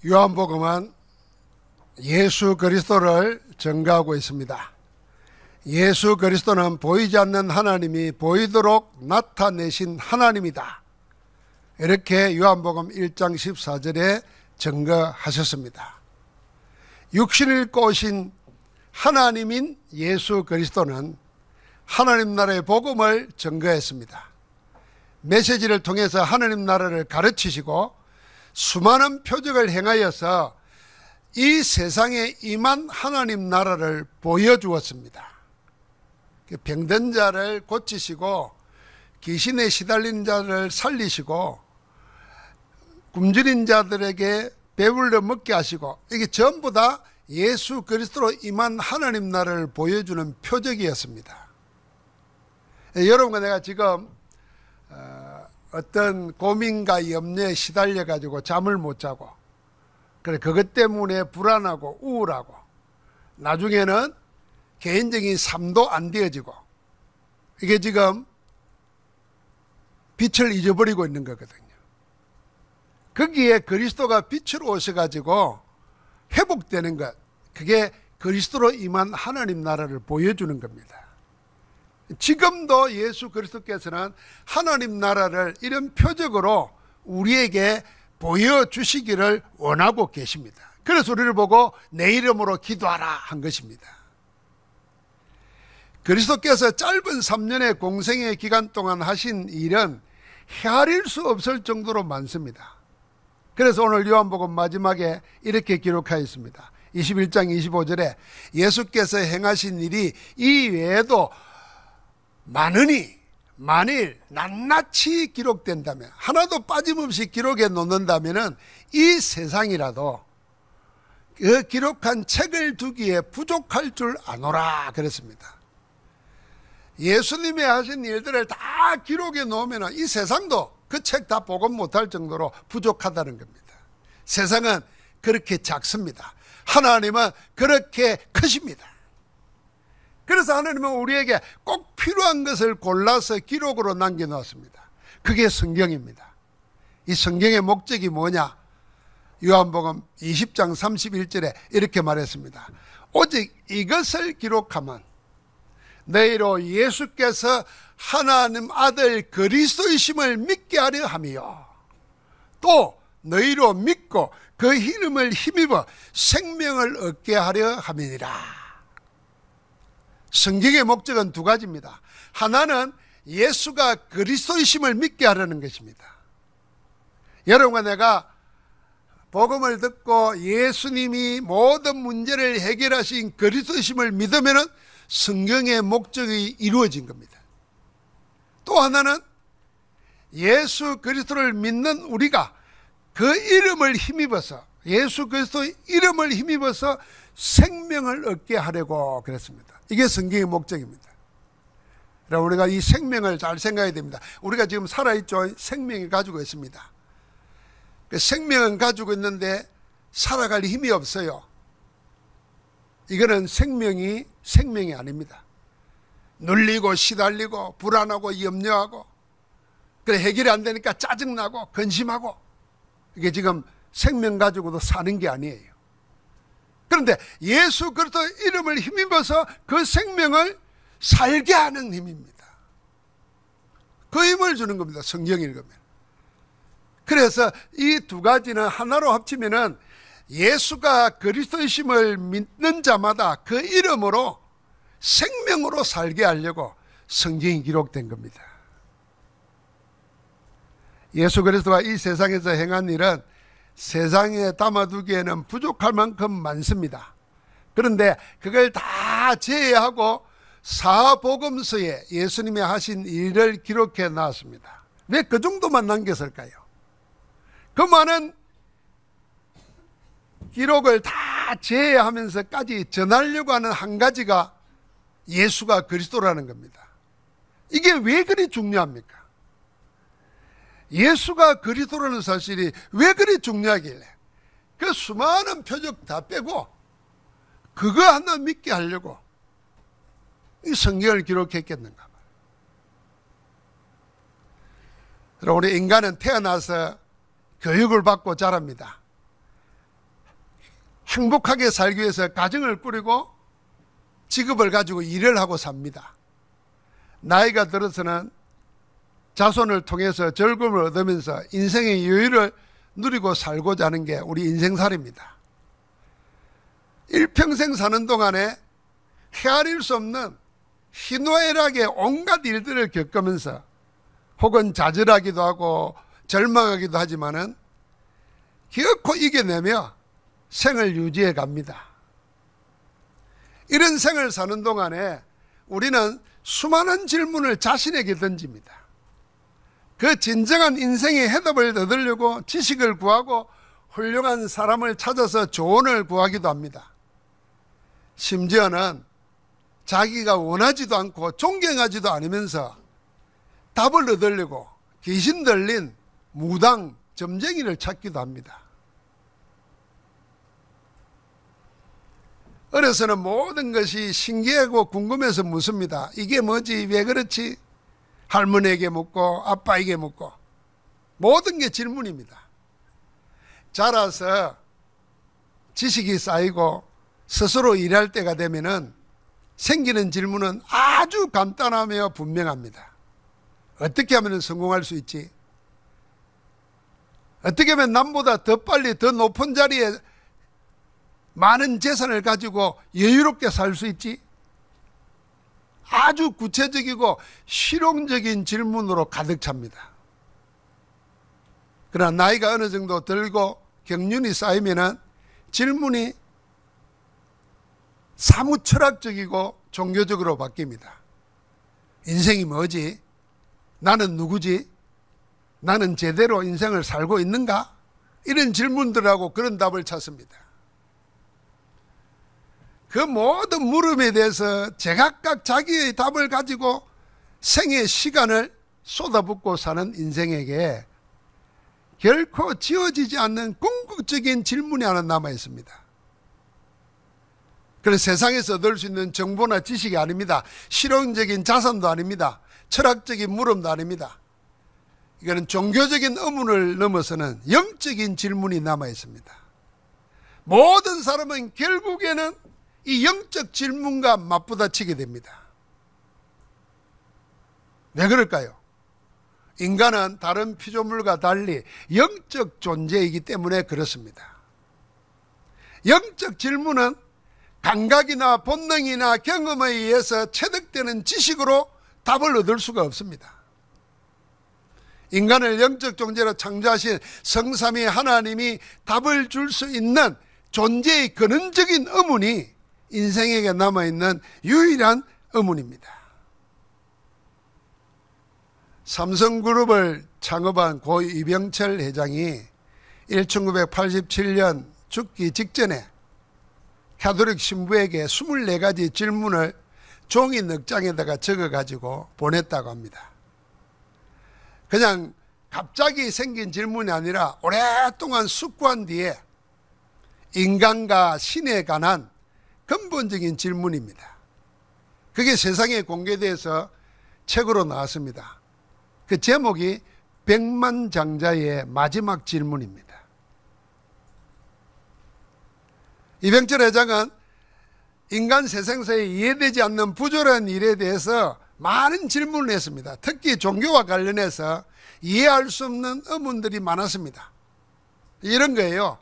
요한복음은 예수 그리스도를 증거하고 있습니다. 예수 그리스도는 보이지 않는 하나님이 보이도록 나타내신 하나님이다. 이렇게 요한복음 1장 14절에 증거하셨습니다. 육신을 입고 오신 하나님인 예수 그리스도는 하나님 나라의 복음을 증거했습니다. 메시지를 통해서 하나님 나라를 가르치시고 수많은 표적을 행하여서 이 세상에 임한 하나님 나라를 보여주었습니다. 병든 자를 고치시고 귀신에 시달린 자를 살리시고 굶주린 자들에게 배불러 먹게 하시고, 이게 전부 다 예수 그리스도로 임한 하나님 나라를 보여주는 표적이었습니다. 여러분과 내가 지금 어떤 고민과 염려에 시달려 가지고 잠을 못 자고, 그래 그것 때문에 불안하고 우울하고 나중에는 개인적인 삶도 안 되어지고, 이게 지금 빛을 잊어버리고 있는 거거든요. 거기에 그리스도가 빛으로 오셔가지고 회복되는 것, 그게 그리스도로 임한 하나님 나라를 보여주는 겁니다. 지금도 예수 그리스도께서는 하나님 나라를 이런 표적으로 우리에게 보여주시기를 원하고 계십니다. 그래서 우리를 보고 내 이름으로 기도하라 한 것입니다. 그리스도께서 짧은 3년의 공생의 기간 동안 하신 일은 헤아릴 수 없을 정도로 많습니다. 그래서 오늘 요한복음 마지막에 이렇게 기록하였습니다. 21장 25절에 예수께서 행하신 일이 이 외에도 많으니 만일 낱낱이 기록된다면, 하나도 빠짐없이 기록해 놓는다면 이 세상이라도 그 기록한 책을 두기에 부족할 줄 아노라 그랬습니다. 예수님이 하신 일들을 다 기록해 놓으면 이 세상도 그 책 다 보고 못할 정도로 부족하다는 겁니다. 세상은 그렇게 작습니다. 하나님은 그렇게 크십니다. 그래서 하나님은 우리에게 꼭 필요한 것을 골라서 기록으로 남겨놓았습니다. 그게 성경입니다. 이 성경의 목적이 뭐냐? 요한복음 20장 31절에 이렇게 말했습니다. 오직 이것을 기록하면 너희로 예수께서 하나님 아들 그리스도이심을 믿게 하려 함이요, 또 너희로 믿고 그 이름을 힘입어 생명을 얻게 하려 함이니라. 성경의 목적은 두 가지입니다. 하나는 예수가 그리스도이심을 믿게 하려는 것입니다. 여러분과 내가 복음을 듣고 예수님이 모든 문제를 해결하신 그리스도이심을 믿으면 성경의 목적이 이루어진 겁니다. 또 하나는 예수 그리스도를 믿는 우리가 그 이름을 힘입어서, 예수 그리스도의 이름을 힘입어서 생명을 얻게 하려고 그랬습니다. 이게 성경의 목적입니다. 그럼 우리가 이 생명을 잘 생각해야 됩니다. 우리가 지금 살아있죠. 생명을 가지고 있습니다. 그 생명은 가지고 있는데 살아갈 힘이 없어요. 이거는 생명이 아닙니다. 눌리고 시달리고 불안하고 염려하고, 그래 해결이 안 되니까 짜증나고 근심하고, 이게 지금 생명 가지고도 사는 게 아니에요. 그런데 예수 그리스도 이름을 힘입어서 그 생명을 살게 하는 힘입니다. 그 힘을 주는 겁니다. 성경 읽으면. 그래서 이 두 가지는 하나로 합치면은 예수가 그리스도이심을 믿는 자마다 그 이름으로 생명으로 살게 하려고 성경이 기록된 겁니다. 예수 그리스도가 이 세상에서 행한 일은 세상에 담아두기에는 부족할 만큼 많습니다. 그런데 그걸 다 제외하고 사복음서에 예수님이 하신 일을 기록해 놨습니다. 왜 그 정도만 남겼을까요? 그 많은 기록을 다 제외하면서까지 전하려고 하는 한 가지가 예수가 그리스도라는 겁니다. 이게 왜 그리 중요합니까? 예수가 그리스도라는 사실이 왜 그리 중요하길래 그 수많은 표적 다 빼고 그거 하나 믿게 하려고 이 성경을 기록했겠는가? 우리 인간은 태어나서 교육을 받고 자랍니다. 행복하게 살기 위해서 가정을 꾸리고 직업을 가지고 일을 하고 삽니다. 나이가 들어서는 자손을 통해서 즐거움을 얻으면서 인생의 여유를 누리고 살고자 하는 게 우리 인생살이입니다. 일평생 사는 동안에 헤아릴 수 없는 희노애락의 온갖 일들을 겪으면서 혹은 좌절하기도 하고 절망하기도 하지만은 결코 이겨내며 생을 유지해 갑니다. 이런 생을 사는 동안에 우리는 수많은 질문을 자신에게 던집니다. 그 진정한 인생의 해답을 얻으려고 지식을 구하고 훌륭한 사람을 찾아서 조언을 구하기도 합니다. 심지어는 자기가 원하지도 않고 존경하지도 않으면서 답을 얻으려고 귀신 들린 무당 점쟁이를 찾기도 합니다. 어려서는 모든 것이 신기하고 궁금해서 묻습니다. 이게 뭐지? 왜 그렇지? 할머니에게 묻고 아빠에게 묻고 모든 게 질문입니다. 자라서 지식이 쌓이고 스스로 일할 때가 되면은 생기는 질문은 아주 간단하며 분명합니다. 어떻게 하면 성공할 수 있지? 어떻게 하면 남보다 더 빨리 더 높은 자리에 많은 재산을 가지고 여유롭게 살 수 있지? 아주 구체적이고 실용적인 질문으로 가득 찹니다. 그러나 나이가 어느 정도 들고 경륜이 쌓이면은 질문이 사무 철학적이고 종교적으로 바뀝니다. 인생이 뭐지? 나는 누구지? 나는 제대로 인생을 살고 있는가? 이런 질문들하고 그런 답을 찾습니다. 그 모든 물음에 대해서 제각각 자기의 답을 가지고 생의 시간을 쏟아붓고 사는 인생에게 결코 지워지지 않는 궁극적인 질문이 하나 남아 있습니다. 그래서 세상에서 얻을 수 있는 정보나 지식이 아닙니다. 실용적인 자산도 아닙니다. 철학적인 물음도 아닙니다. 이거는 종교적인 의문을 넘어서는 영적인 질문이 남아 있습니다. 모든 사람은 결국에는 이 영적 질문과 맞부딪히게 됩니다. 왜 그럴까요? 인간은 다른 피조물과 달리 영적 존재이기 때문에 그렇습니다. 영적 질문은 감각이나 본능이나 경험에 의해서 체득되는 지식으로 답을 얻을 수가 없습니다. 인간을 영적 존재로 창조하신 성삼위 하나님이 답을 줄 수 있는 존재의 근원적인 의문이 인생에게 남아있는 유일한 의문입니다. 삼성그룹을 창업한 고 이병철 회장이 1987년 죽기 직전에 가톨릭 신부에게 24가지 질문을 종이 넉 장에다가 적어가지고 보냈다고 합니다. 그냥 갑자기 생긴 질문이 아니라 오랫동안 숙고한 뒤에 인간과 신에 관한 근본적인 질문입니다. 그게 세상에 공개돼서 책으로 나왔습니다. 그 제목이 백만장자의 마지막 질문입니다. 이병철 회장은 인간 세상사에 이해되지 않는 부조리한 일에 대해서 많은 질문을 했습니다. 특히 종교와 관련해서 이해할 수 없는 의문들이 많았습니다. 이런 거예요.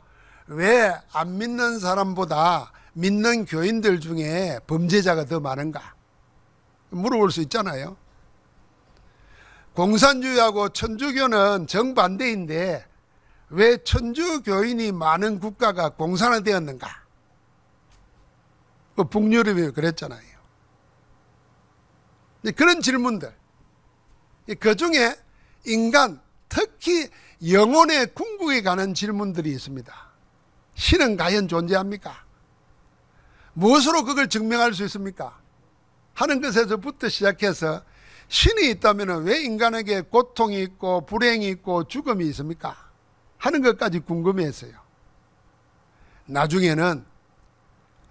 왜 안 믿는 사람보다 믿는 교인들 중에 범죄자가 더 많은가? 물어볼 수 있잖아요. 공산주의하고 천주교는 정반대인데 왜 천주교인이 많은 국가가 공산화되었는가? 북유럽이 그랬잖아요. 그런 질문들, 그 중에 인간, 특히 영혼의 궁극에 관한 질문들이 있습니다. 신은 과연 존재합니까? 무엇으로 그걸 증명할 수 있습니까? 하는 것에서부터 시작해서 신이 있다면 왜 인간에게 고통이 있고 불행이 있고 죽음이 있습니까? 하는 것까지 궁금해했어요. 나중에는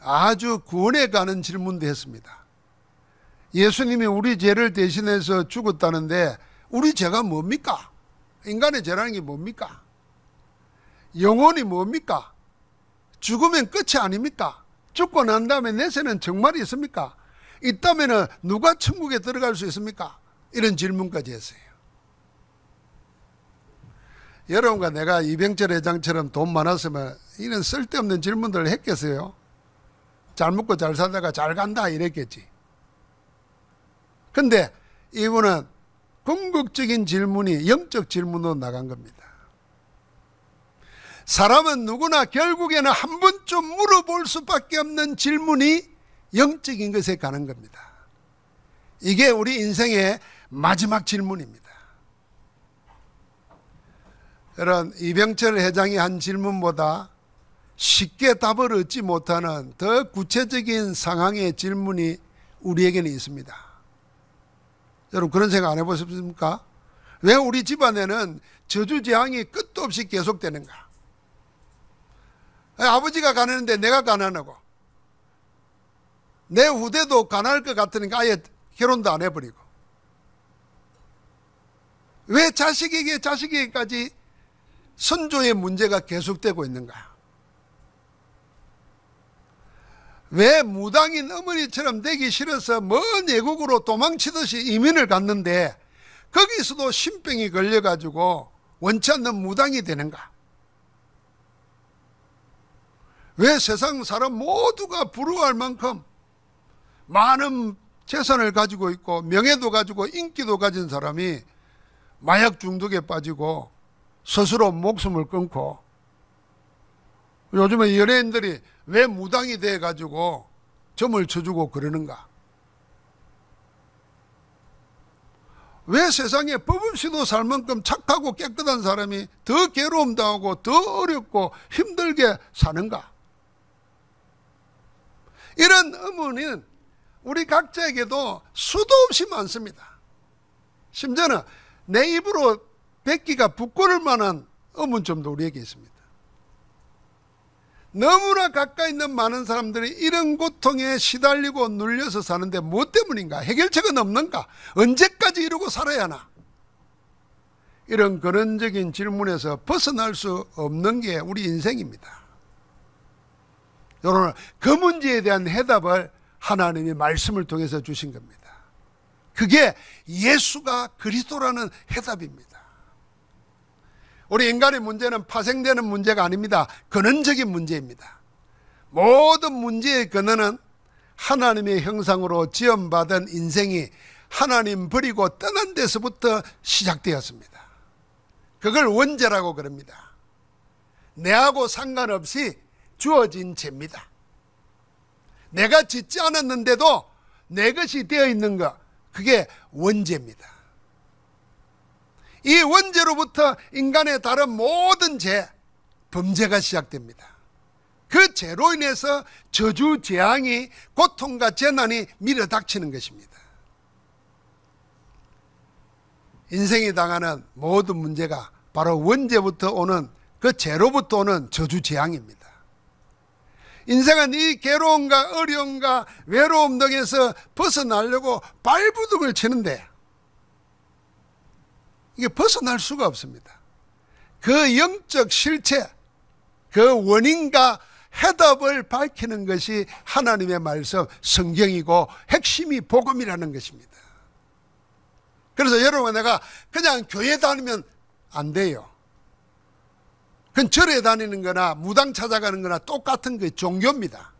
아주 구원에 가는 질문도 했습니다. 예수님이 우리 죄를 대신해서 죽었다는데 우리 죄가 뭡니까? 인간의 죄라는 게 뭡니까? 영혼이 뭡니까? 죽으면 끝이 아닙니까? 죽고 난 다음에 내세는 정말이 있습니까? 있다면 누가 천국에 들어갈 수 있습니까? 이런 질문까지 했어요. 여러분과 내가 이병철 회장처럼 돈 많았으면 이런 쓸데없는 질문들을 했겠어요? 잘 먹고 잘 살다가 잘 간다 이랬겠지. 근데 이분은 궁극적인 질문이 영적 질문으로 나간 겁니다. 사람은 누구나 결국에는 한 번쯤 물어볼 수밖에 없는 질문이 영적인 것에 가는 겁니다. 이게 우리 인생의 마지막 질문입니다. 여러분, 이병철 회장이 한 질문보다 쉽게 답을 얻지 못하는 더 구체적인 상황의 질문이 우리에게는 있습니다. 여러분, 그런 생각 안 해보셨습니까? 왜 우리 집안에는 저주재앙이 끝도 없이 계속되는가? 아버지가 가난한데 내가 가난하고, 내 후대도 가난할 것 같으니까 아예 결혼도 안 해버리고, 왜 자식에게까지 선조의 문제가 계속되고 있는가? 왜 무당인 어머니처럼 되기 싫어서 먼 외국으로 도망치듯이 이민을 갔는데 거기서도 신병이 걸려가지고 원치 않는 무당이 되는가? 왜 세상 사람 모두가 부러워할 만큼 많은 재산을 가지고 있고 명예도 가지고 인기도 가진 사람이 마약 중독에 빠지고 스스로 목숨을 끊고, 요즘에 연예인들이 왜 무당이 돼가지고 점을 쳐주고 그러는가? 왜 세상에 법 없이도 살 만큼 착하고 깨끗한 사람이 더 괴로움 당하고 더 어렵고 힘들게 사는가? 이런 의문은 우리 각자에게도 수도 없이 많습니다. 심지어는 내 입으로 뱉기가 부끄러울 만한 의문점도 우리에게 있습니다. 너무나 가까이 있는 많은 사람들이 이런 고통에 시달리고 눌려서 사는데 무엇 때문인가? 해결책은 없는가? 언제까지 이러고 살아야 하나? 이런 근원적인 질문에서 벗어날 수 없는 게 우리 인생입니다. 여러분, 그 문제에 대한 해답을 하나님이 말씀을 통해서 주신 겁니다. 그게 예수가 그리스도라는 해답입니다. 우리 인간의 문제는 파생되는 문제가 아닙니다. 근원적인 문제입니다. 모든 문제의 근원은 하나님의 형상으로 지음받은 인생이 하나님 버리고 떠난 데서부터 시작되었습니다. 그걸 원죄라고 그럽니다. 내하고 상관없이 주어진 죄입니다. 내가 짓지 않았는데도 내 것이 되어 있는 것, 그게 원죄입니다. 이 원죄로부터 인간의 다른 모든 죄, 범죄가 시작됩니다. 그 죄로 인해서 저주, 재앙이, 고통과 재난이 밀어닥치는 것입니다. 인생이 당하는 모든 문제가 바로 원죄부터 오는, 그 죄로부터 오는 저주, 재앙입니다. 인생은 이 괴로움과 어려움과 외로움 등에서 벗어나려고 발부둥을 치는데 이게 벗어날 수가 없습니다. 그 영적 실체, 그 원인과 해답을 밝히는 것이 하나님의 말씀, 성경이고 핵심이 복음이라는 것입니다. 그래서 여러분, 내가 그냥 교회 다니면 안 돼요. 그건 절에 다니는 거나 무당 찾아가는 거나 똑같은 그 종교입니다.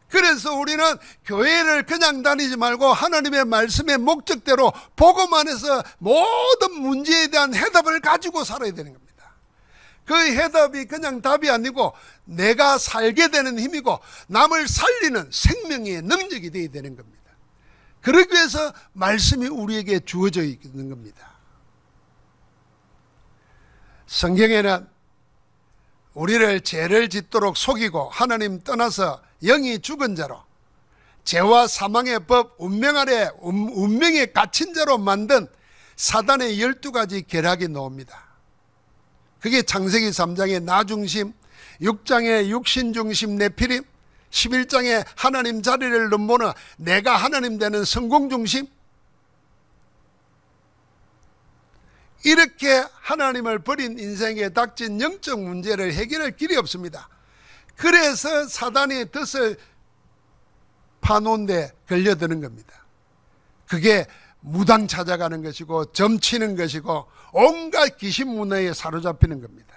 그래서 우리는 교회를 그냥 다니지 말고 하나님의 말씀의 목적대로 복음 안에서 모든 문제에 대한 해답을 가지고 살아야 되는 겁니다. 그 해답이 그냥 답이 아니고 내가 살게 되는 힘이고 남을 살리는 생명의 능력이 되어야 되는 겁니다. 그러기 위해서 말씀이 우리에게 주어져 있는 겁니다. 성경에는 우리를 죄를 짓도록 속이고 하나님 떠나서 영이 죽은 자로, 죄와 사망의 법, 운명 아래 운명에 갇힌 자로 만든 사단의 12가지 계략이 나옵니다. 그게 창세기 3장의 나 중심, 6장의 육신 중심 네피림, 11장의 하나님 자리를 넘보는 내가 하나님 되는 성공 중심, 이렇게 하나님을 버린 인생에 닥친 영적 문제를 해결할 길이 없습니다. 그래서 사단의 뜻을 파놓은 데 걸려드는 겁니다. 그게 무당 찾아가는 것이고 점치는 것이고 온갖 귀신 문화에 사로잡히는 겁니다.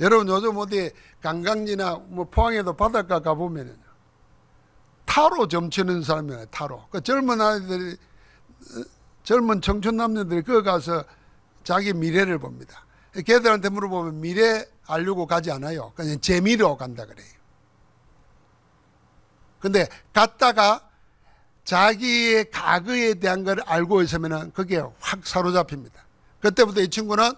여러분 요즘 어디 관광지나 포항에도 바닷가 가보면 타로 점치는 사람이에요. 타로. 그 젊은 아이들이, 젊은 청춘 남녀들이 거기 가서 자기 미래를 봅니다. 걔들한테 물어보면 미래 알려고 가지 않아요. 그냥 재미로 간다 그래요. 근데 갔다가 자기의 과거에 대한 걸 알고 있으면 그게 확 사로잡힙니다. 그때부터 이 친구는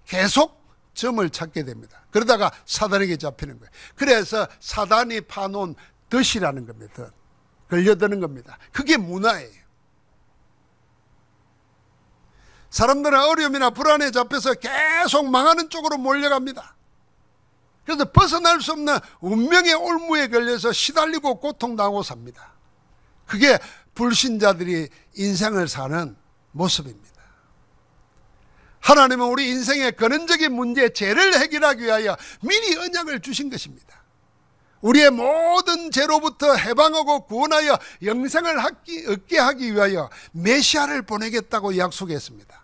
계속 점을 찾게 됩니다. 그러다가 사단에게 잡히는 거예요. 그래서 사단이 파놓은 덫이라는 겁니다. 걸려드는 겁니다. 그게 문화예요. 사람들은 어려움이나 불안에 잡혀서 계속 망하는 쪽으로 몰려갑니다. 그래서 벗어날 수 없는 운명의 올무에 걸려서 시달리고 고통당하고 삽니다. 그게 불신자들이 인생을 사는 모습입니다. 하나님은 우리 인생의 근원적인 문제, 죄를 해결하기 위하여 미리 언약을 주신 것입니다. 우리의 모든 죄로부터 해방하고 구원하여 영생을 얻게 하기 위하여 메시아를 보내겠다고 약속했습니다.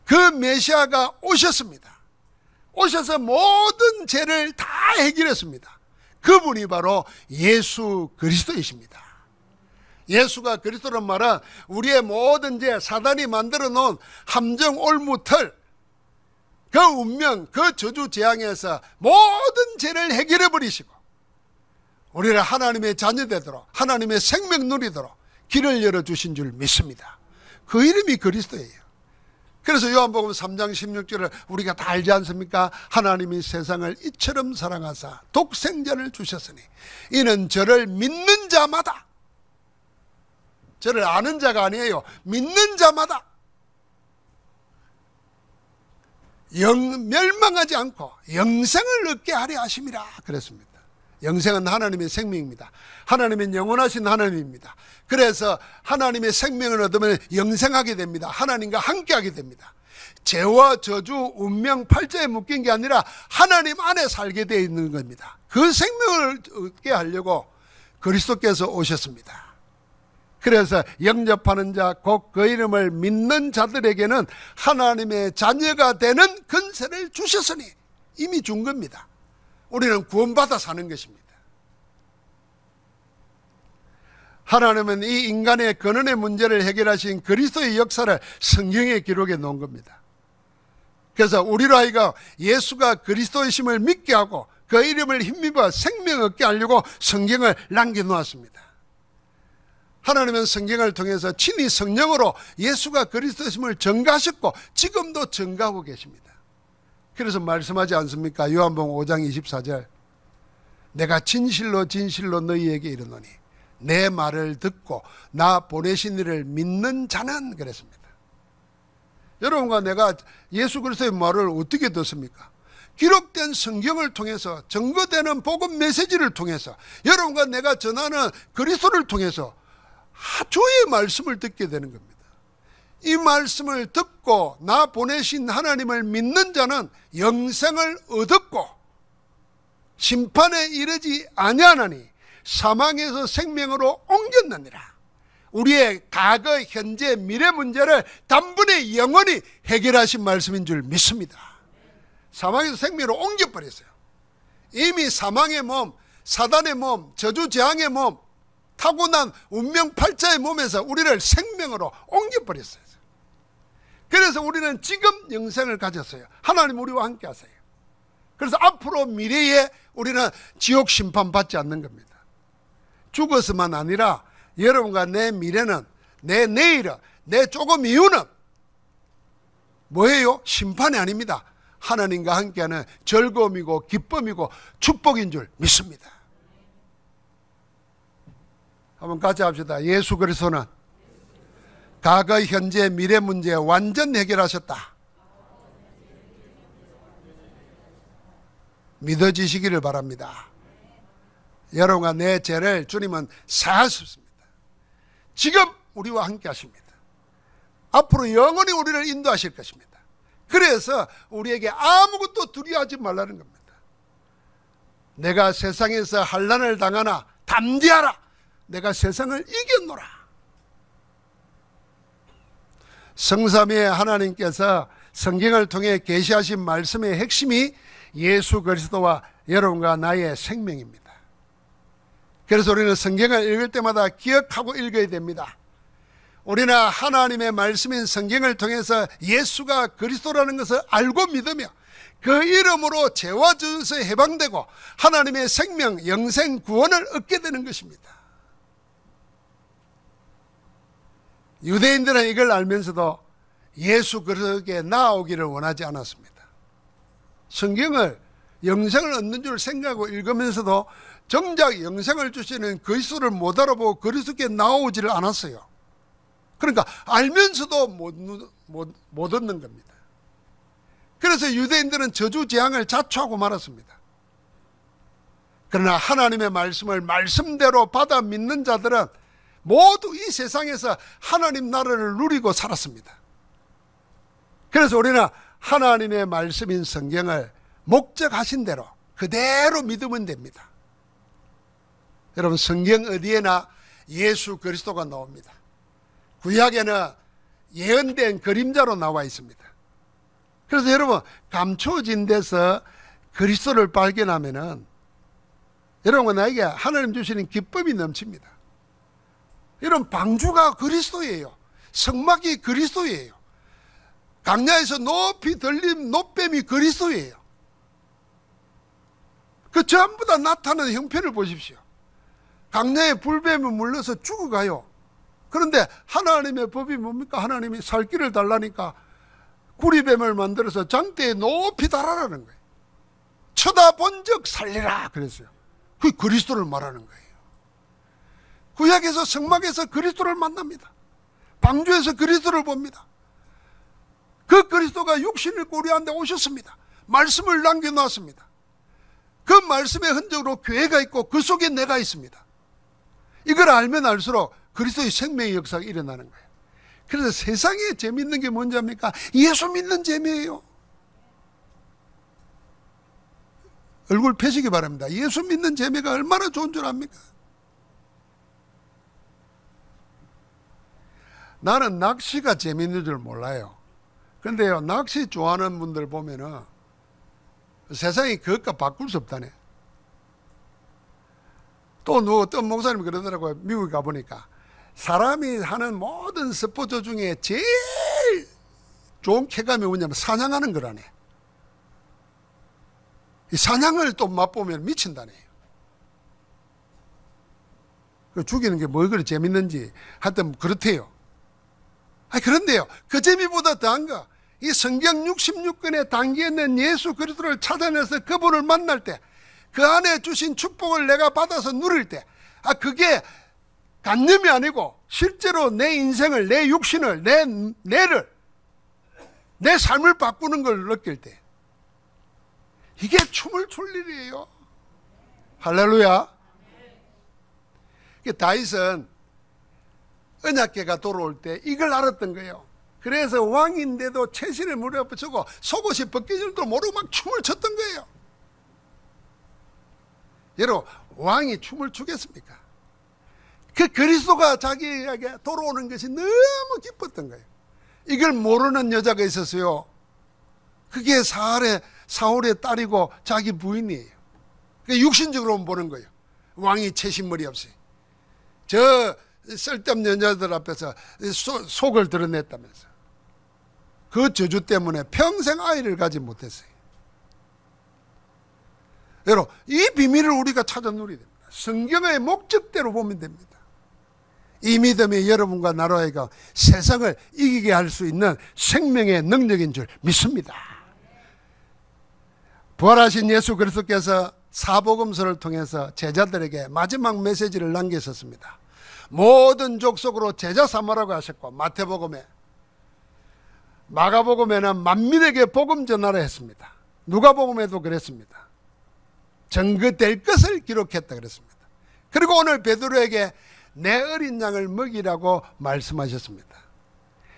그 메시아가 오셨습니다. 오셔서 모든 죄를 다 해결했습니다. 그분이 바로 예수 그리스도이십니다. 예수가 그리스도란 말은 우리의 모든 죄, 사단이 만들어 놓은 함정 올무틀, 그 운명, 그 저주 재앙에서 모든 죄를 해결해 버리시고 우리를 하나님의 자녀 되도록, 하나님의 생명 누리도록 길을 열어주신 줄 믿습니다. 그 이름이 그리스도예요. 그래서 요한복음 3장 16절을 우리가 다 알지 않습니까? 하나님이 세상을 이처럼 사랑하사 독생자를 주셨으니 이는 저를 믿는 자마다, 저를 아는 자가 아니에요, 믿는 자마다 멸망하지 않고 영생을 얻게 하려 하심이라 그랬습니다. 영생은 하나님의 생명입니다. 하나님은 영원하신 하나님입니다. 그래서 하나님의 생명을 얻으면 영생하게 됩니다. 하나님과 함께하게 됩니다. 죄와 저주, 운명, 팔자에 묶인 게 아니라 하나님 안에 살게 되어 있는 겁니다. 그 생명을 얻게 하려고 그리스도께서 오셨습니다. 그래서 영접하는 자, 곧 그 이름을 믿는 자들에게는 하나님의 자녀가 되는 권세를 주셨으니, 이미 준 겁니다. 우리는 구원받아 사는 것입니다. 하나님은 이 인간의 근원의 문제를 해결하신 그리스도의 역사를 성경에 기록해 놓은 겁니다. 그래서 우리로 하여금 예수가 그리스도이심을 믿게 하고 그 이름을 힘입어 생명 얻게 하려고 성경을 남겨놓았습니다. 하나님은 성경을 통해서 친히 성령으로 예수가 그리스도이심을 증거하셨고 지금도 증거하고 계십니다. 그래서 말씀하지 않습니까? 요한복음 5장 24절, 내가 진실로 진실로 너희에게 이르노니 내 말을 듣고 나 보내신 이를 믿는 자는, 그랬습니다. 여러분과 내가 예수 그리스도의 말을 어떻게 듣습니까? 기록된 성경을 통해서, 증거되는 복음 메시지를 통해서, 여러분과 내가 전하는 그리스도를 통해서 주의 말씀을 듣게 되는 겁니다. 이 말씀을 듣고 나 보내신 하나님을 믿는 자는 영생을 얻었고 심판에 이르지 아니하나니 사망에서 생명으로 옮겼느니라. 우리의 과거, 현재, 미래 문제를 단번에 영원히 해결하신 말씀인 줄 믿습니다. 사망에서 생명으로 옮겨버렸어요. 이미 사망의 몸, 사단의 몸, 저주 재앙의 몸, 타고난 운명 팔자의 몸에서 우리를 생명으로 옮겨버렸어요. 그래서 우리는 지금 영생을 가졌어요. 하나님 우리와 함께 하세요. 그래서 앞으로 미래에 우리는 지옥 심판 받지 않는 겁니다. 죽어서만 아니라 여러분과 내 미래는, 내 내일은, 내 조금 이후는 뭐예요? 심판이 아닙니다. 하나님과 함께하는 즐거움이고 기쁨이고 축복인 줄 믿습니다. 한번 같이 합시다. 예수 그리스도는 과거, 현재, 미래 문제 완전 해결하셨다. 믿어지시기를 바랍니다. 여러분과 내 죄를 주님은 사하셨습니다. 지금 우리와 함께 하십니다. 앞으로 영원히 우리를 인도하실 것입니다. 그래서 우리에게 아무것도 두려워하지 말라는 겁니다. 내가 세상에서 환난을 당하나 담대하라. 내가 세상을 이겼노라. 성삼위의 하나님께서 성경을 통해 계시하신 말씀의 핵심이 예수 그리스도와 여러분과 나의 생명입니다. 그래서 우리는 성경을 읽을 때마다 기억하고 읽어야 됩니다. 우리는 하나님의 말씀인 성경을 통해서 예수가 그리스도라는 것을 알고 믿으며 그 이름으로 죄와 저주에서 해방되고 하나님의 생명, 영생, 구원을 얻게 되는 것입니다. 유대인들은 이걸 알면서도 예수 그리스도에게 나아오기를 원하지 않았습니다. 성경을 영생을 얻는 줄 생각하고 읽으면서도 정작 영생을 주시는 그리스도를 못 알아보고 그리스도께 나오지를 않았어요. 그러니까 알면서도 못 얻는 겁니다. 그래서 유대인들은 저주 재앙을 자초하고 말았습니다. 그러나 하나님의 말씀을 말씀대로 받아 믿는 자들은 모두 이 세상에서 하나님 나라를 누리고 살았습니다. 그래서 우리는 하나님의 말씀인 성경을 목적하신 대로 그대로 믿으면 됩니다. 여러분, 성경 어디에나 예수 그리스도가 나옵니다. 구약에는 예언된 그림자로 나와 있습니다. 그래서 여러분, 감춰진 데서 그리스도를 발견하면은 여러분, 나에게 하나님 주시는 기쁨이 넘칩니다. 여러분, 방주가 그리스도예요. 성막이 그리스도예요. 강야에서 높이 들린 높뱀이 그리스도예요. 그 전부 다 나타나는 형편을 보십시오. 강야에 불뱀이 물려서 죽어가요. 그런데 하나님의 법이 뭡니까? 하나님이 살 길을 달라니까 구리뱀을 만들어서 장대에 높이 달아라는 거예요. 쳐다본 적 살리라 그랬어요. 그게 그리스도를 말하는 거예요. 구약에서 성막에서 그리스도를 만납니다. 방주에서 그리스도를 봅니다. 그 그리스도가 육신을 입고 우리한테 오셨습니다. 말씀을 남겨놨습니다. 그 말씀의 흔적으로 교회가 있고 그 속에 내가 있습니다. 이걸 알면 알수록 그리스도의 생명의 역사가 일어나는 거예요. 그래서 세상에 재밌는 게 뭔지 압니까? 예수 믿는 재미예요. 얼굴 펴시기 바랍니다. 예수 믿는 재미가 얼마나 좋은 줄 압니까? 나는 낚시가 재밌는 줄 몰라요. 그런데요, 낚시 좋아하는 분들 보면은 세상이 그것과 바꿀 수 없다네. 또 어떤 목사님이 그러더라고요. 미국에 가보니까 사람이 하는 모든 스포츠 중에 제일 좋은 쾌감이 뭐냐면 사냥하는 거라네. 이 사냥을 또 맛보면 미친다네. 죽이는 게 뭐 그리 재밌는지 하여튼 그렇대요. 그런데요, 그 재미보다 더한 거, 이 성경 66권에 담겨있는 예수 그리스도를 찾아내서 그분을 만날 때, 그 안에 주신 축복을 내가 받아서 누릴 때, 그게 간념이 아니고 실제로 내 인생을, 내 육신을, 내 삶을 바꾸는 걸 느낄 때, 이게 춤을 출 일이에요. 할렐루야. 다윗은 언약궤가 돌아올 때 이걸 알았던 거예요. 그래서 왕인데도 채신을 무릎에 붙이고 속옷이 벗겨질 줄도 모르고 막 춤을 췄던 거예요. 여러분, 왕이 춤을 추겠습니까? 그 그리스도가 자기에게 돌아오는 것이 너무 기뻤던 거예요. 이걸 모르는 여자가 있었어요. 그게 사울의 딸이고 자기 부인이에요. 육신적으로 보는 거예요. 왕이 채신머리 없이 저 쓸데없는 여자들 앞에서 속을 드러냈다면서. 그 저주 때문에 평생 아이를 가지 못했어요. 여러분, 이 비밀을 우리가 찾아 누리야 됩니다. 성경의 목적대로 보면 됩니다. 이 믿음이 여러분과 나라가 세상을 이기게 할 수 있는 생명의 능력인 줄 믿습니다. 부활하신 예수 그리스도께서 사복음서를 통해서 제자들에게 마지막 메시지를 남기셨습니다. 모든 족속으로 제자 삼으라고 하셨고, 마태복음에, 마가복음에는 만민에게 복음 전하라 했습니다. 누가복음에도 그랬습니다. 증거될 것을 기록했다 그랬습니다. 그리고 오늘 베드로에게 내 어린 양을 먹이라고 말씀하셨습니다.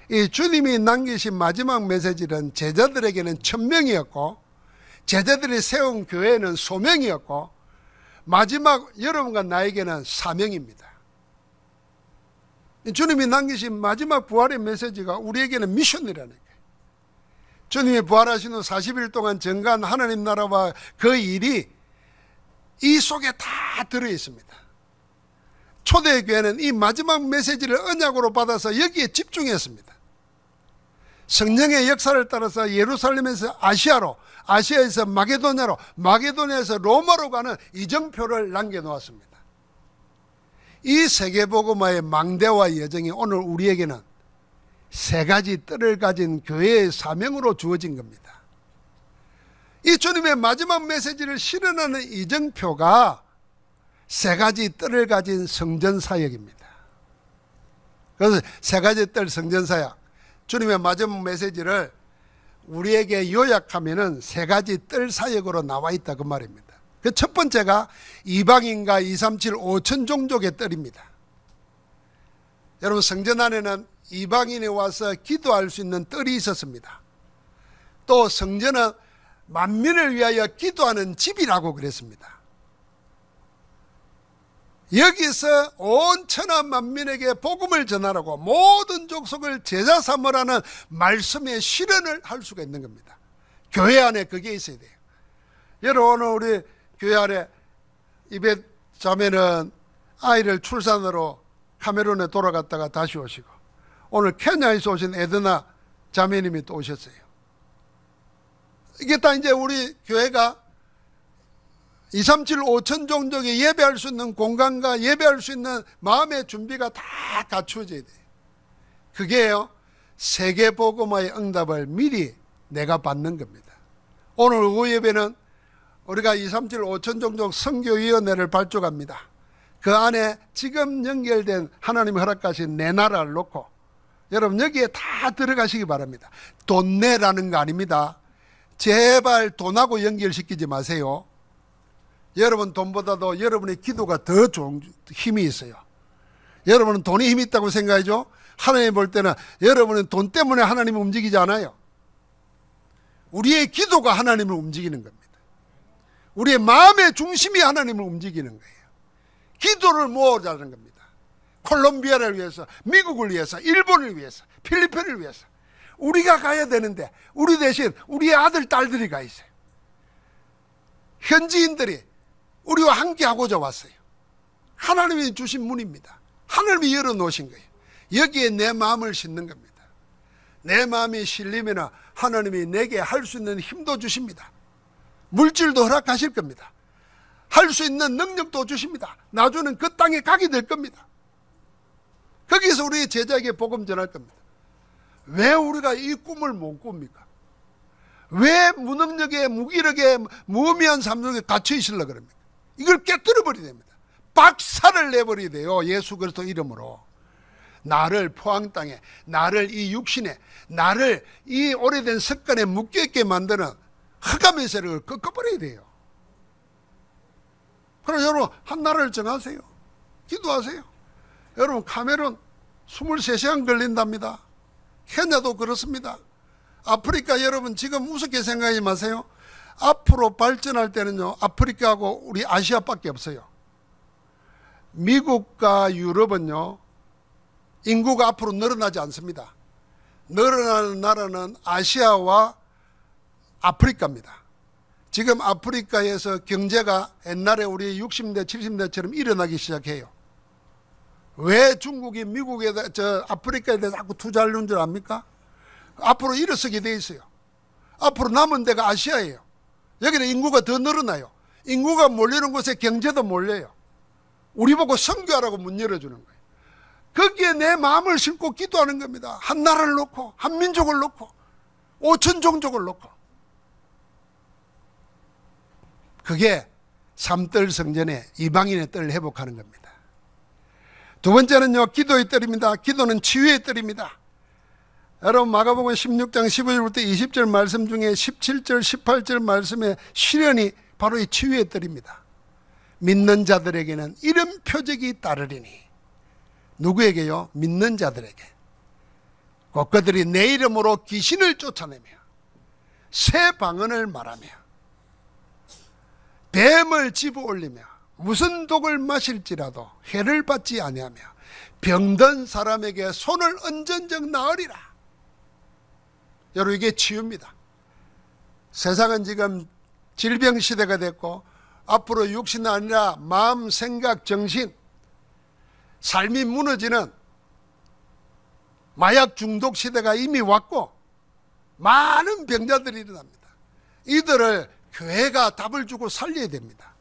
이 주님이 남기신 마지막 메시지는 제자들에게는 천명이었고 제자들이 세운 교회는 소명이었고 마지막 여러분과 나에게는 사명입니다. 주님이 남기신 마지막 부활의 메시지가 우리에게는 미션이라는 거예요. 주님이 부활하신 후 40일 동안 증거한 하나님 나라와 그 일이 이 속에 다 들어있습니다. 초대교회는 이 마지막 메시지를 언약으로 받아서 여기에 집중했습니다. 성령의 역사를 따라서 예루살렘에서 아시아로, 아시아에서 마게도냐로, 마게도냐에서 로마로 가는 이정표를 남겨놓았습니다. 이 세계복음화의 망대와 여정이 오늘 우리에게는 세 가지 뜰을 가진 교회의 사명으로 주어진 겁니다. 이 주님의 마지막 메시지를 실현하는 이정표가 세 가지 뜰을 가진 성전사역입니다. 그래서 세 가지 뜰 성전사역, 주님의 마지막 메시지를 우리에게 요약하면은 세 가지 뜰 사역으로 나와 있다 그 말입니다. 그 첫 번째가 이방인과 237 5천 종족의 뜰입니다. 여러분, 성전 안에는 이방인이 와서 기도할 수 있는 뜰이 있었습니다. 또 성전은 만민을 위하여 기도하는 집이라고 그랬습니다. 여기서 온 천하 만민에게 복음을 전하라고 모든 족속을 제자 삼으라는 말씀의 실현을 할 수가 있는 겁니다. 교회 안에 그게 있어야 돼요. 여러분, 오늘 우리 교회 안에 이베 자매는 아이를 출산으로 카메룬에 돌아갔다가 다시 오시고, 오늘 케냐에서 오신 에드나 자매님이 또 오셨어요. 이게 다 이제 우리 교회가 237 5천 종족이 예배할 수 있는 공간과 예배할 수 있는 마음의 준비가 다 갖추어져야 돼요. 그게요, 세계복음화의 응답을 미리 내가 받는 겁니다. 오늘 오후 예배는 우리가 237 5천 종족 선교위원회를 발족합니다. 그 안에 지금 연결된 하나님이 허락하신 내 나라를 놓고 여러분 여기에 다 들어가시기 바랍니다. 돈 내라는 거 아닙니다. 제발 돈하고 연결시키지 마세요. 여러분 돈보다도 여러분의 기도가 더 좋은 힘이 있어요. 여러분은 돈이 힘이 있다고 생각하죠? 하나님 볼 때는 여러분은 돈 때문에 하나님을 움직이지 않아요. 우리의 기도가 하나님을 움직이는 겁니다. 우리의 마음의 중심이 하나님을 움직이는 거예요. 기도를 모으자는 겁니다. 콜롬비아를 위해서, 미국을 위해서, 일본을 위해서, 필리핀을 위해서 우리가 가야 되는데 우리 대신 우리의 아들, 딸들이 가 있어요. 현지인들이 우리와 함께 하고자 왔어요. 하나님이 주신 문입니다. 하나님이 열어놓으신 거예요. 여기에 내 마음을 싣는 겁니다. 내 마음이 실리면 하나님이 내게 할 수 있는 힘도 주십니다. 물질도 허락하실 겁니다. 할 수 있는 능력도 주십니다. 나중에는 그 땅에 가게 될 겁니다. 거기서 우리 제자에게 복음 전할 겁니다. 왜 우리가 이 꿈을 못 꿉니까? 왜 무능력에, 무기력에, 무의미한 삶 속에 갇혀 있으려고 그럽니까? 이걸 깨뜨려 버려야 됩니다. 박살을 내버려야 돼요. 예수 그리스도 이름으로. 나를 포항 땅에, 나를 이 육신에, 나를 이 오래된 습관에 묶여있게 만드는 흑암의 세력을 꺾어버려야 돼요. 그럼 여러분 한 나라를 정하세요. 기도하세요. 여러분 카메룬 23시간 걸린답니다. 케냐도 그렇습니다. 아프리카 여러분 지금 우습게 생각하지 마세요. 앞으로 발전할 때는요, 아프리카하고 우리 아시아밖에 없어요. 미국과 유럽은요, 인구가 앞으로 늘어나지 않습니다. 늘어나는 나라는 아시아와 아프리카입니다. 지금 아프리카에서 경제가 옛날에 우리 60대 70대처럼 일어나기 시작해요. 왜 중국이 미국에 아프리카에 대해서 자꾸 투자하려는 줄 압니까? 앞으로 일어서게 돼 있어요. 앞으로 남은 데가 아시아예요. 여기는 인구가 더 늘어나요. 인구가 몰리는 곳에 경제도 몰려요. 우리 보고 선교하라고 문 열어주는 거예요. 거기에 내 마음을 싣고 기도하는 겁니다. 한 나라를 놓고, 한 민족을 놓고, 5천 종족을 놓고. 그게 삼뜰 성전의 이방인의 뜰을 회복하는 겁니다. 두 번째는요, 기도의 뜰입니다. 기도는 치유의 뜰입니다. 여러분 마가복음 16장 15절부터 20절 말씀 중에 17절 18절 말씀의 실현이 바로 이 치유의 뜰입니다. 믿는 자들에게는 이런 표적이 따르리니. 누구에게요? 믿는 자들에게. 그들이 내 이름으로 귀신을 쫓아내며 새 방언을 말하며 뱀을 집어올리며 무슨 독을 마실지라도 해를 받지 아니하며 병든 사람에게 손을 얹은즉 나으리라. 여러분, 이게 치유입니다. 세상은 지금 질병 시대가 됐고 앞으로 육신 아니라 마음, 생각, 정신, 삶이 무너지는 마약 중독 시대가 이미 왔고 많은 병자들이 일어납니다. 이들을 교회가 답을 주고 살려야 됩니다.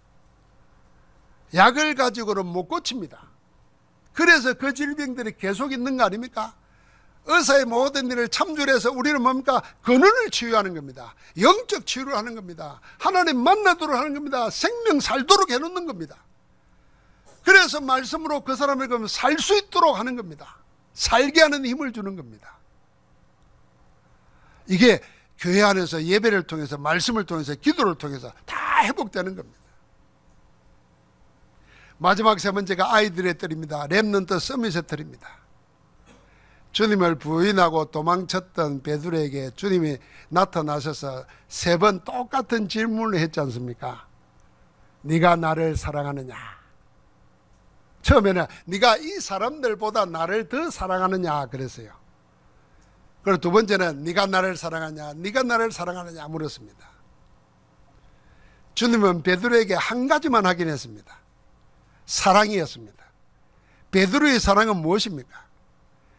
약을 가지고는 못 고칩니다. 그래서 그 질병들이 계속 있는 거 아닙니까? 의사의 모든 일을 참조해서 우리는 뭡니까? 근원을 치유하는 겁니다. 영적 치유를 하는 겁니다. 하나님 만나도록 하는 겁니다. 생명 살도록 해놓는 겁니다. 그래서 말씀으로 그 사람을 살 수 있도록 하는 겁니다. 살게 하는 힘을 주는 겁니다. 이게 교회 안에서 예배를 통해서, 말씀을 통해서, 기도를 통해서 다 회복되는 겁니다. 마지막 세 번째가 아이들의 뜰입니다. 렘넌트 서밋의 뜰입니다. 주님을 부인하고 도망쳤던 베드로에게 주님이 나타나셔서 세 번 똑같은 질문을 했지 않습니까? 네가 나를 사랑하느냐? 처음에는 네가 이 사람들보다 나를 더 사랑하느냐 그랬어요. 그리고 두 번째는 네가 나를 사랑하냐? 네가 나를 사랑하느냐 물었습니다. 주님은 베드로에게 한 가지만 확인했습니다. 사랑이었습니다. 베드로의 사랑은 무엇입니까?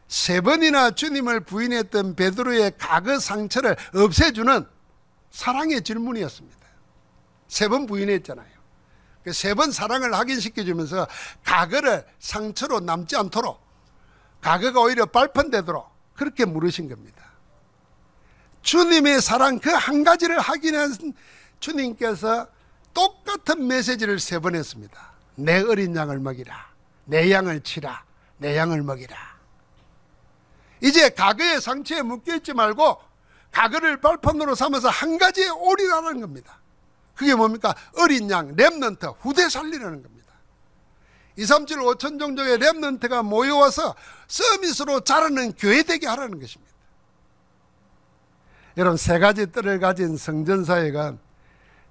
세 번이나 주님을 부인했던 베드로의 과거 상처를 없애주는 사랑의 질문이었습니다. 세 번 부인했잖아요. 세 번 사랑을 확인시켜주면서 과거를 상처로 남지 않도록, 과거가 오히려 발판되도록 그렇게 물으신 겁니다. 주님의 사랑 그 한 가지를 확인한 주님께서 똑같은 메시지를 세 번 했습니다. 내 어린 양을 먹이라, 내 양을 치라, 내 양을 먹이라. 이제 과거의 상처에 묶여있지 말고 과거를 발판으로 삼아서 한 가지에 올인하는 겁니다. 그게 뭡니까? 어린 양, 렘넌트, 후대 살리라는 겁니다. 2, 3, 7, 5천 종족의 렘넌트가 모여와서 서밋으로 자라는 교회 되게 하라는 것입니다. 여러분, 세 가지 뜰을 가진 성전사역은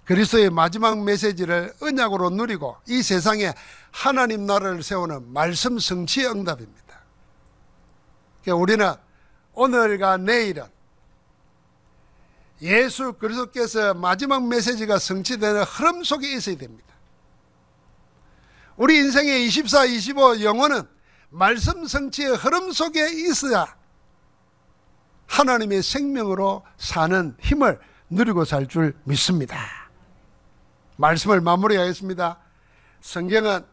그리스도의 마지막 메시지를 언약으로 누리고 이 세상에 하나님 나라를 세우는 말씀 성취의 응답입니다. 우리는 오늘과 내일은 예수 그리스도께서 마지막 메시지가 성취되는 흐름 속에 있어야 됩니다. 우리 인생의 24, 25 영혼은 말씀 성취의 흐름 속에 있어야 하나님의 생명으로 사는 힘을 누리고 살 줄 믿습니다. 말씀을 마무리하겠습니다. 성경은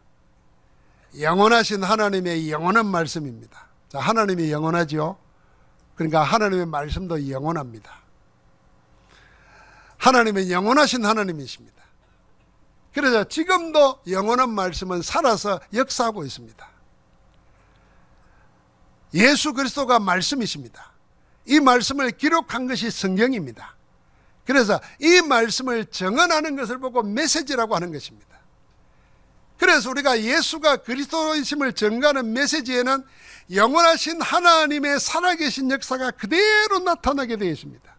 영원하신 하나님의 영원한 말씀입니다. 자, 하나님이 영원하죠. 그러니까 하나님의 말씀도 영원합니다. 하나님은 영원하신 하나님이십니다. 그래서 지금도 영원한 말씀은 살아서 역사하고 있습니다. 예수 그리스도가 말씀이십니다. 이 말씀을 기록한 것이 성경입니다. 그래서 이 말씀을 정언하는 것을 보고 메시지라고 하는 것입니다. 그래서 우리가 예수가 그리스도이심을 증거하는 메시지에는 영원하신 하나님의 살아계신 역사가 그대로 나타나게 되어 있습니다.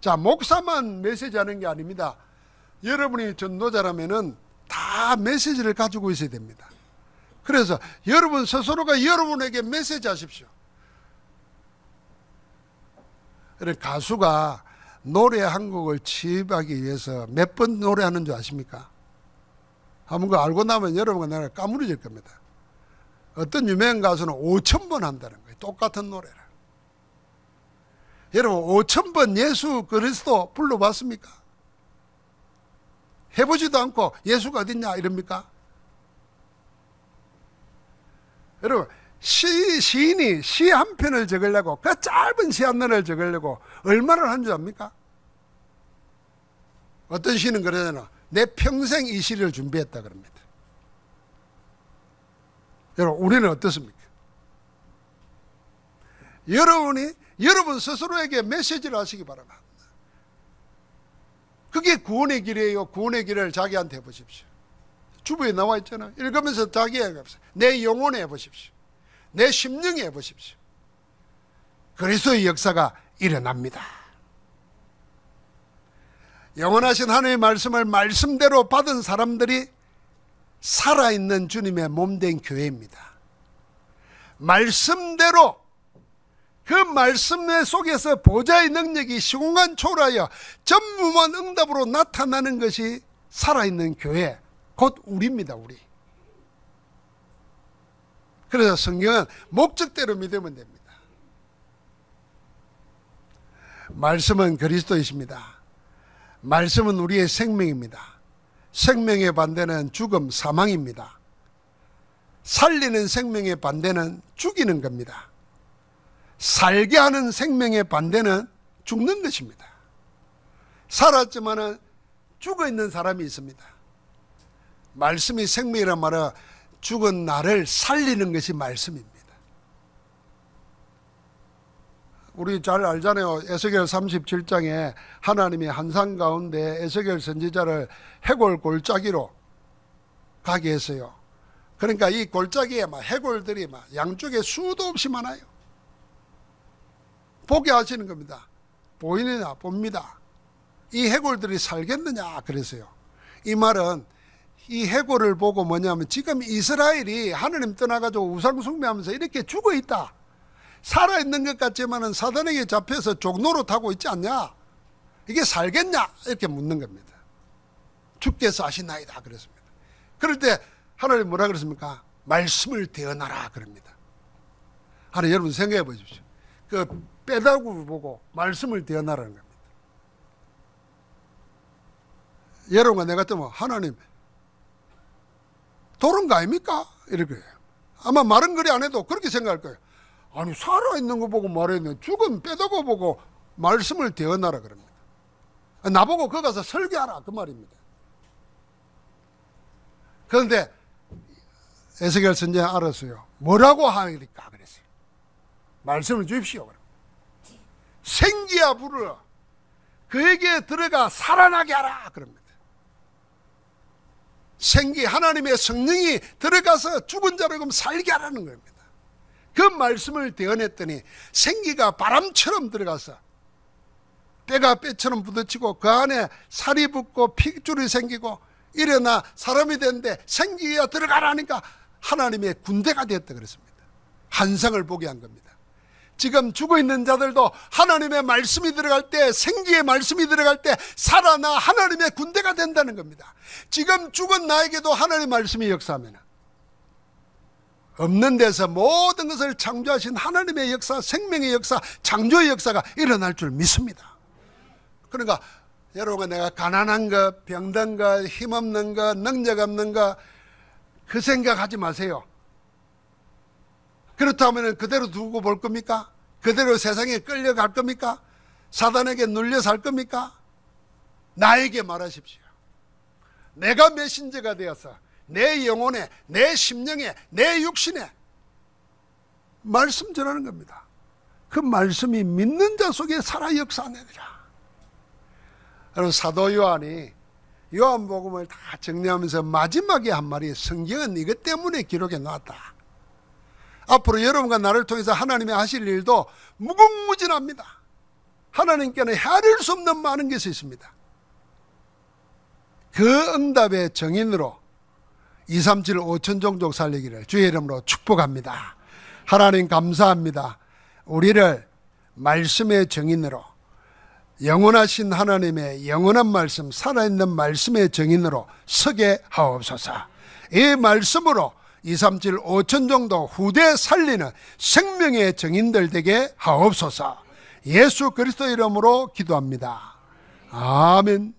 자, 목사만 메시지하는 게 아닙니다. 여러분이 전도자라면은 다 메시지를 가지고 있어야 됩니다. 그래서 여러분 스스로가 여러분에게 메시지 하십시오. 가수가 노래 한 곡을 취입하기 위해서 몇 번 노래하는 줄 아십니까? 한번 그거 알고 나면 여러분과 내가 까무러질 겁니다. 어떤 유명한 가수는 5,000번 한다는 거예요. 똑같은 노래를. 여러분 5,000번 예수 그리스도 불러봤습니까? 해보지도 않고 예수가 어딨냐 이럽니까? 여러분 시인이 시 한 편을 적으려고, 그 짧은 시 한 권을 적으려고 얼마나 한 줄 압니까? 어떤 시는 그러잖아. 내 평생 이 시를 준비했다 그럽니다. 여러분 우리는 어떻습니까? 여러분이 여러분 스스로에게 메시지를 하시기 바랍니다. 그게 구원의 길이에요. 구원의 길을 자기한테 해보십시오. 주부에 나와 있잖아요. 읽으면서 자기에게 내 영혼에 해보십시오. 내 심령에 해보십시오. 그리스도의 역사가 일어납니다. 영원하신 하나님의 말씀을 말씀대로 받은 사람들이 살아있는 주님의 몸된 교회입니다. 말씀대로 그 말씀 속에서 보좌의 능력이 시공간 초월하여 전무한 응답으로 나타나는 것이 살아있는 교회, 곧 우리입니다. 우리. 그래서 성경은 목적대로 믿으면 됩니다. 말씀은 그리스도이십니다. 말씀은 우리의 생명입니다. 생명의 반대는 죽음, 사망입니다. 살리는 생명의 반대는 죽이는 겁니다. 살게 하는 생명의 반대는 죽는 것입니다. 살았지만은 죽어 있는 사람이 있습니다. 말씀이 생명이란 말은 죽은 나를 살리는 것이 말씀입니다. 우리 잘 알잖아요. 에스겔 37장에 하나님이 한산 가운데 에스겔 선지자를 해골 골짜기로 가게 했어요. 그러니까 이 골짜기에 막 해골들이 막 양쪽에 수도 없이 많아요. 보게 하시는 겁니다. 보이느냐? 봅니다. 이 해골들이 살겠느냐? 그랬어요. 이 말은 이 해골을 보고 뭐냐면 지금 이스라엘이 하나님 떠나가지고 우상 숭배하면서 이렇게 죽어 있다. 살아있는 것 같지만은 사단에게 잡혀서 족노릇하고 있지 않냐? 이게 살겠냐? 이렇게 묻는 겁니다. 주께서 하시나이다 그랬습니다. 그럴 때 하나님 뭐라 그랬습니까? 말씀을 대언하라 그럽니다. 하나님 여러분 생각해 보십시오. 그 빼다구 보고 말씀을 대언하라는 겁니다. 여러분과 내가 뜨면 하나님 도른 거 아닙니까? 이럴 거예요. 아마 말은 그리 안 해도 그렇게 생각할 거예요. 아니 살아있는 거 보고 말했네. 죽은 빼다구 보고 말씀을 대언하라 그럽니다. 나보고 거기 가서 설교하라 그 말입니다. 그런데 에스겔 선지자 알았어요. 뭐라고 하니까 그랬어요. 말씀을 주십시오. 생기야 부르라. 그에게 들어가 살아나게 하라 그럽니다. 생기 하나님의 성령이 들어가서 죽은 자를 그럼 살게 하라는 겁니다. 그 말씀을 대언했더니 생기가 바람처럼 들어가서 뼈가 뼈처럼 부딪히고 그 안에 살이 붙고 핏줄이 생기고 일어나 사람이 되는데 생기가 들어가라니까 하나님의 군대가 되었다 그랬습니다. 환상을 보게 한 겁니다. 지금 죽어있는 자들도 하나님의 말씀이 들어갈 때, 생기의 말씀이 들어갈 때 살아나 하나님의 군대가 된다는 겁니다. 지금 죽은 나에게도 하나님의 말씀이 역사하면 없는 데서 모든 것을 창조하신 하나님의 역사, 생명의 역사, 창조의 역사가 일어날 줄 믿습니다. 그러니까 여러분, 내가 가난한 것, 병든 것, 힘없는 것, 능력 없는 것 그 생각하지 마세요. 그렇다면 그대로 두고 볼 겁니까? 그대로 세상에 끌려갈 겁니까? 사단에게 눌려 살 겁니까? 나에게 말하십시오. 내가 메신저가 되어서 내 영혼에, 내 심령에, 내 육신에 말씀 전하는 겁니다. 그 말씀이 믿는 자 속에 살아 역사하느니라. 여러분, 사도 요한이 요한복음을 다 정리하면서 마지막에 한 말이 성경은 이것 때문에 기록해 놨다. 앞으로 여러분과 나를 통해서 하나님이 하실 일도 무궁무진합니다. 하나님께는 헤아릴 수 없는 많은 것이 있습니다. 그 응답의 정인으로 237 5천 종족 살리기를 주의 이름으로 축복합니다. 하나님 감사합니다. 우리를 말씀의 정인으로, 영원하신 하나님의 영원한 말씀, 살아있는 말씀의 정인으로 서게 하옵소서. 이 말씀으로 237 5천 정도 후대 살리는 생명의 정인들 되게 하옵소서. 예수 그리스도 이름으로 기도합니다. 아멘.